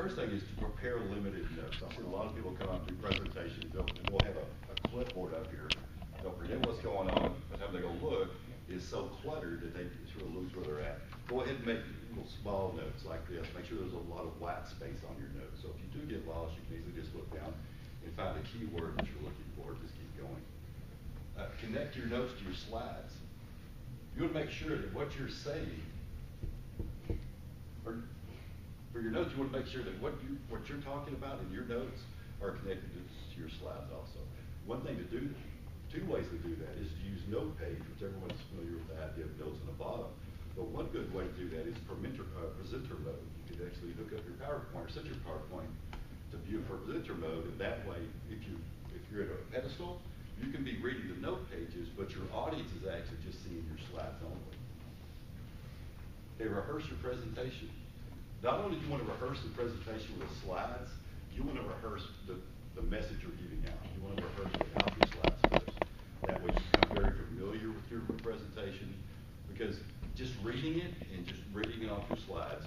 first thing is to prepare limited notes. I see a lot of people come up to presentations, we'll have a clipboard up here. They'll forget what's going on, by the time they go look, it's so cluttered that they sort of lose where they're at. Go ahead and make little small notes like this. Make sure there's a lot of white space on your notes. So if you do get lost, you can easily just look down and find the key word that you're looking for. Just keep going. Connect your notes to your slides. You want to make sure that what you're saying, or for your notes, you want to make sure that what you're talking about in your notes are connected to your slides also. One thing to do, two ways to do that is to use Note Page, which everyone's familiar with the idea of notes on the bottom. But one good way to do that is presenter mode. You can actually hook up your PowerPoint or set your PowerPoint to view for presenter mode, and that way, if you're at a pedestal, you can be reading the note pages, but your audience is actually just seeing your slides only. Okay, rehearse your presentation. Not only do you want to rehearse the presentation with the slides, you want to rehearse the message you're giving out. You want to rehearse without your slides first. That way you become very familiar with your presentation, because just reading it and just reading it off your slides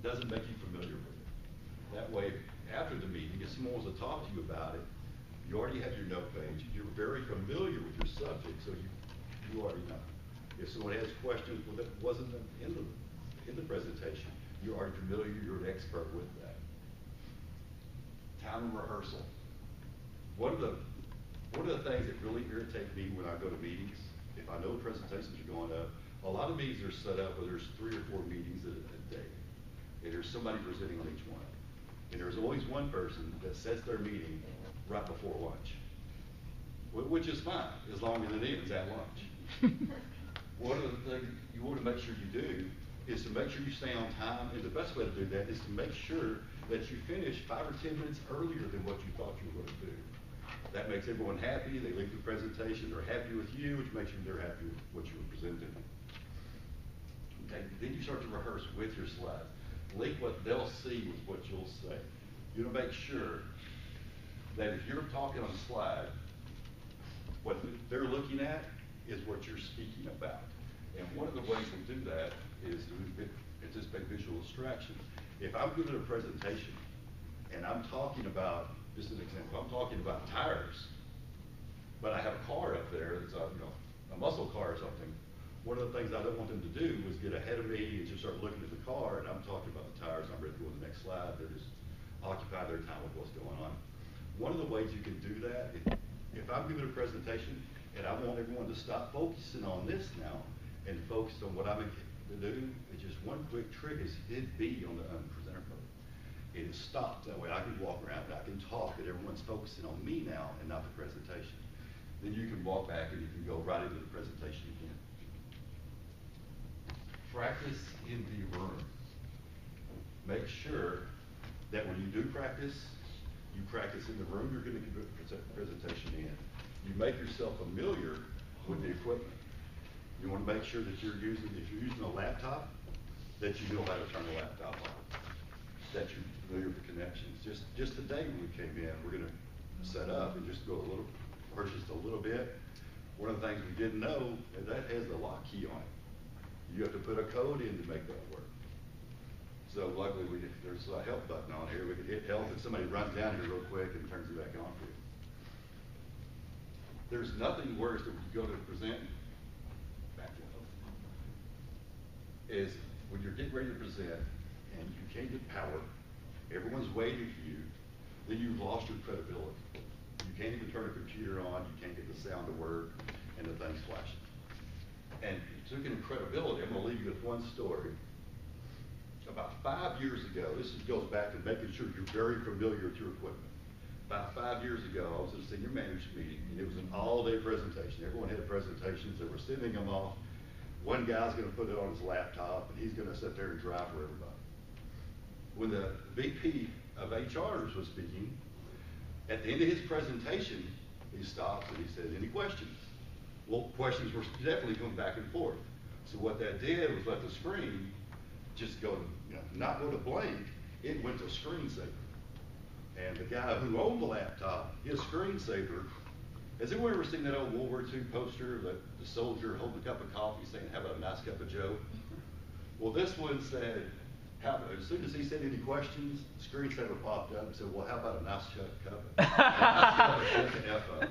doesn't make you familiar with it. That way, after the meeting, if someone wants to talk to you about it, you already have your note page. You're very familiar with your subject, so you already know. If someone has questions, well, that wasn't in the presentation. You're already familiar. You're an expert with that. Time and rehearsal. One of the things that really irritate me when I go to meetings, if I know presentations are going up, a lot of meetings are set up where there's 3 or 4 meetings a day, and there's somebody presenting on each one. And there's always one person that sets their meeting right before lunch, which is fine, as long as it ends at lunch. One of the things you want to make sure you do is to make sure you stay on time, and the best way to do that is to make sure that you finish 5 or 10 minutes earlier than what you thought you were going to do. That makes everyone happy. They leave the presentation, they're happy with you, which makes sure they're happy with what you were presenting. Okay, then you start to rehearse with your slides. Link what they'll see with what you'll say. You want to make sure that if you're talking on a slide, what they're looking at is what you're speaking about. And one of the ways we do that is to anticipate visual distractions. If I'm giving a presentation and I'm talking about, just an example, I'm talking about tires, but I have a car up there that's a muscle car or something. One of the things I don't want them to do is get ahead of me and just start looking at the car, and I'm talking about the tires, I'm ready to go to the next slide. They're just occupy their time with what's going on. One of the ways you can do that, if I'm giving a presentation and I want everyone to stop focusing on this now and focus on what I'm to do, it's just one quick trick is hit B on the presenter mode. It stops. That way I can walk around and I can talk, and everyone's focusing on me now and not the presentation. Then you can walk back and you can go right into the presentation again. Practice in the room. Make sure that when you do practice, you practice in the room you're going to give the presentation in. You make yourself familiar with the equipment. You want to make sure that if you're using a laptop, that you know how to turn the laptop on, that you're familiar with the connections. Just today when we came in, we're going to set up and just go just a little bit. One of the things we didn't know is that has the lock key on it. You have to put a code in to make that work. So luckily there's a help button on here. We can hit help and somebody runs down here real quick and turns it back on for you. There's nothing worse than when you go to present, is when you're getting ready to present and you can't get power, everyone's waiting for you, then you've lost your credibility. You can't even turn a computer on, you can't get the sound to work, and the thing's flashing. And speaking of credibility, I'm going to leave you with one story. About 5 years ago, this goes back to making sure you're very familiar with your equipment. About 5 years ago, I was at a senior management meeting, and it was an all-day presentation. Everyone had presentations. They were sending them off. One guy's going to put it on his laptop, and he's going to sit there and drive for everybody. When the VP of HR was speaking, at the end of his presentation, he stops and he said, "Any questions?" Well, questions were definitely going back and forth. So what that did was let the screen just go to, not go to blank, it went to screensaver. And the guy who owned the laptop, his screensaver, has anyone ever seen that old World War II poster, the soldier holding a cup of coffee saying, "Have a nice cup of Joe"? Well, this one said, as soon as he said any questions, the screensaver popped up and said, well, how about a nice shut cup? Shut the F up.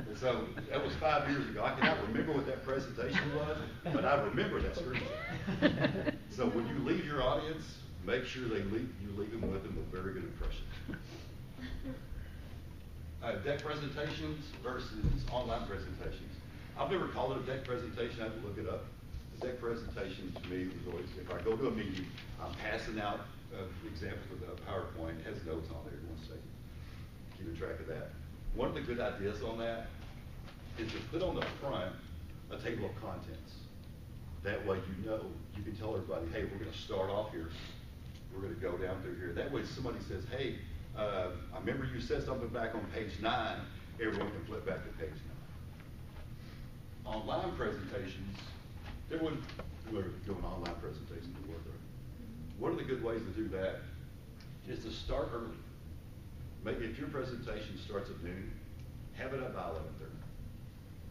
And so that was 5 years ago. I cannot remember what that presentation was, but I remember that screensaver. So when you leave your audience, make sure you leave them with a very good impression. Deck presentations versus online presentations. I've never called it a deck presentation. I have to look it up. The deck presentation to me was always, if I go to a meeting, I'm passing out examples of the PowerPoint. It has notes on there. One second, keeping track of that. One of the good ideas on that is to put on the front a table of contents. That way you can tell everybody, hey, we're going to start off here. We're going to go down through here. That way somebody says, hey, I remember you said something back on page 9. Everyone can flip back to page 9. Online presentations, there wouldn't do an online presentation to work on. One of the good ways to do that is to start early. Maybe if your presentation starts at noon, have it up by 11:30.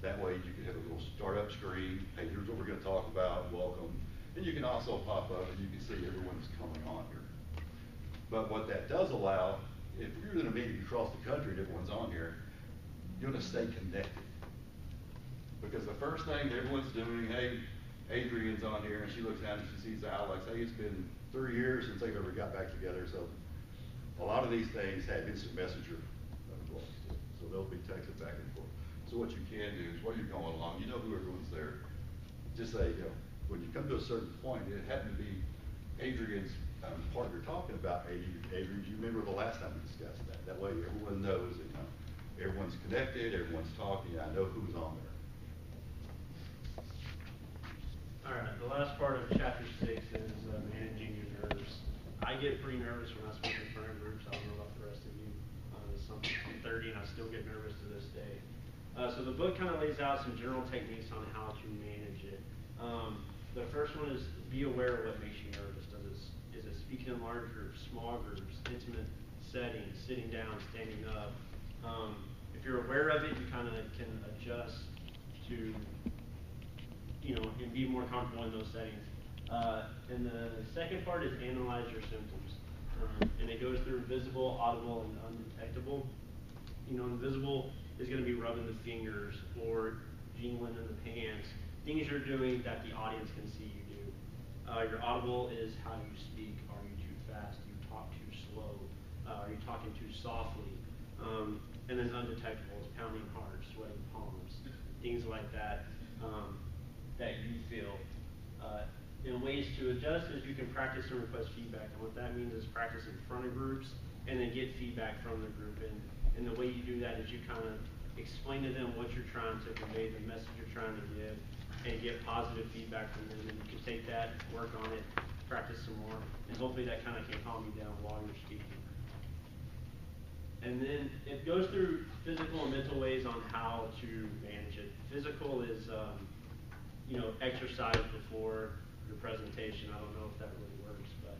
That way you can have a little startup screen. Hey, here's what we're going to talk about. Welcome. And you can also pop up and you can see everyone's coming on here. But what that does allow, if you're in a meeting across the country and everyone's on here, you're going to stay connected. Because the first thing everyone's doing, hey, Adrian's on here, and she looks down and she sees Alex. Hey, it's been 3 years since they've ever got back together. So a lot of these things have instant messenger involved. So they'll be texted back and forth. So what you can do is while you're going along, you know who everyone's there. Just say, when you come to a certain point, it happened to be Adrian's partner talking about Adrian, do you remember the last time we discussed that? That way everyone knows that everyone's connected, everyone's talking, I know who's on there. All right, the last part of chapter 6 is managing your nerves. I get pretty nervous when I speak in front of groups. I don't know about the rest of you. I'm 30 and I still get nervous to this day. So the book kind of lays out some general techniques on how to manage it. The first one is be aware of what makes you nervous. Is it speaking in large groups, small groups, intimate settings, sitting down, standing up? If you're aware of it, you kind of can adjust to, and be more comfortable in those settings. And the second part is analyze your symptoms. And it goes through visible, audible, and undetectable. Invisible is going to be rubbing the fingers or jingling in the pants, things you're doing that the audience can see you do. Your audible is how you speak. Are you too fast? Do you talk too slow? Are you talking too softly? And then undetectable is pounding hard, sweating palms, things like that that you feel. And ways to adjust is you can practice and request feedback. And what that means is practice in front of groups and then get feedback from the group. And the way you do that is you kind of explain to them what you're trying to convey, the message you're trying to give, and get positive feedback from them. And you can take that, work on it, practice some more, and hopefully that kind of can calm you down while you're speaking. And then it goes through physical and mental ways on how to manage it. Physical is, exercise before your presentation. I don't know if that really works, but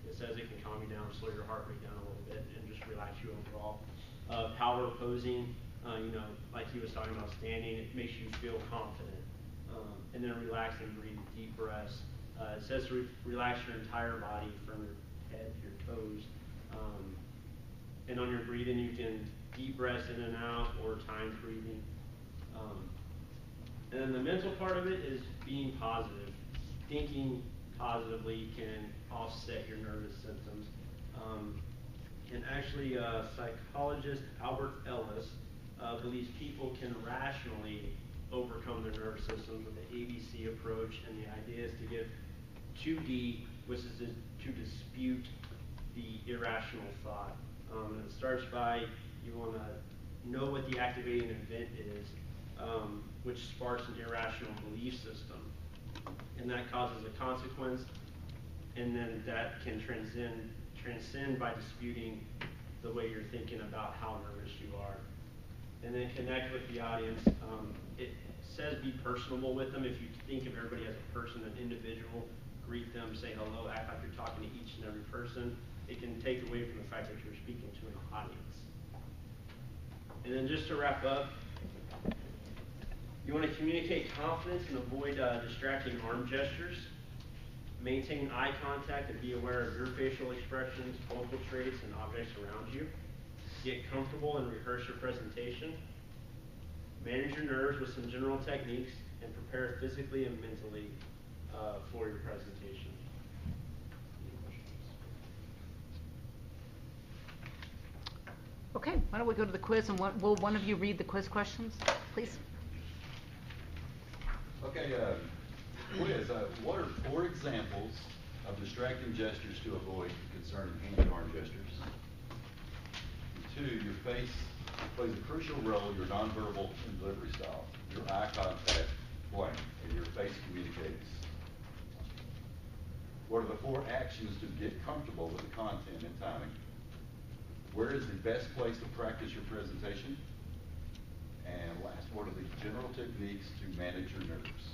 it says it can calm you down, slow your heart rate down a little bit, and just relax you overall. Power posing, like he was talking about standing, it makes you feel confident. And then relax and breathe deep breaths. It says to relax your entire body from your head to your toes. And on your breathing, you can deep breaths in and out or timed breathing. And then the mental part of it is being positive. Thinking positively can offset your nervous symptoms. And actually, psychologist Albert Ellis believes people can rationally overcome their nervous systems with the ABC approach, and the idea is to get 2D, which is to dispute the irrational thought. And it starts by you want to know what the activating event is, which sparks an irrational belief system, and that causes a consequence, and then that can transcend by disputing the way you're thinking about how nervous you are. And then connect with the audience. It says be personable with them. If you think of everybody as a person, an individual, greet them, say hello, act like you're talking to each and every person. It can take away from the fact that you're speaking to an audience. And then just to wrap up, you want to communicate confidence and avoid distracting arm gestures. Maintain eye contact and be aware of your facial expressions, vocal traits, and objects around you. Get comfortable and rehearse your presentation. Manage your nerves with some general techniques and prepare physically and mentally for your presentation. Any questions? Okay, why don't we go to the quiz, and will one of you read the quiz questions, please? Okay, quiz, what are 4 examples of distracting gestures to avoid concerning hand and arm gestures? 2, your face plays a crucial role in your nonverbal and delivery style. Your eye contact, blank, and your face communicates. What are the 4 actions to get comfortable with the content and timing? Where is the best place to practice your presentation? And last, what are the general techniques to manage your nerves?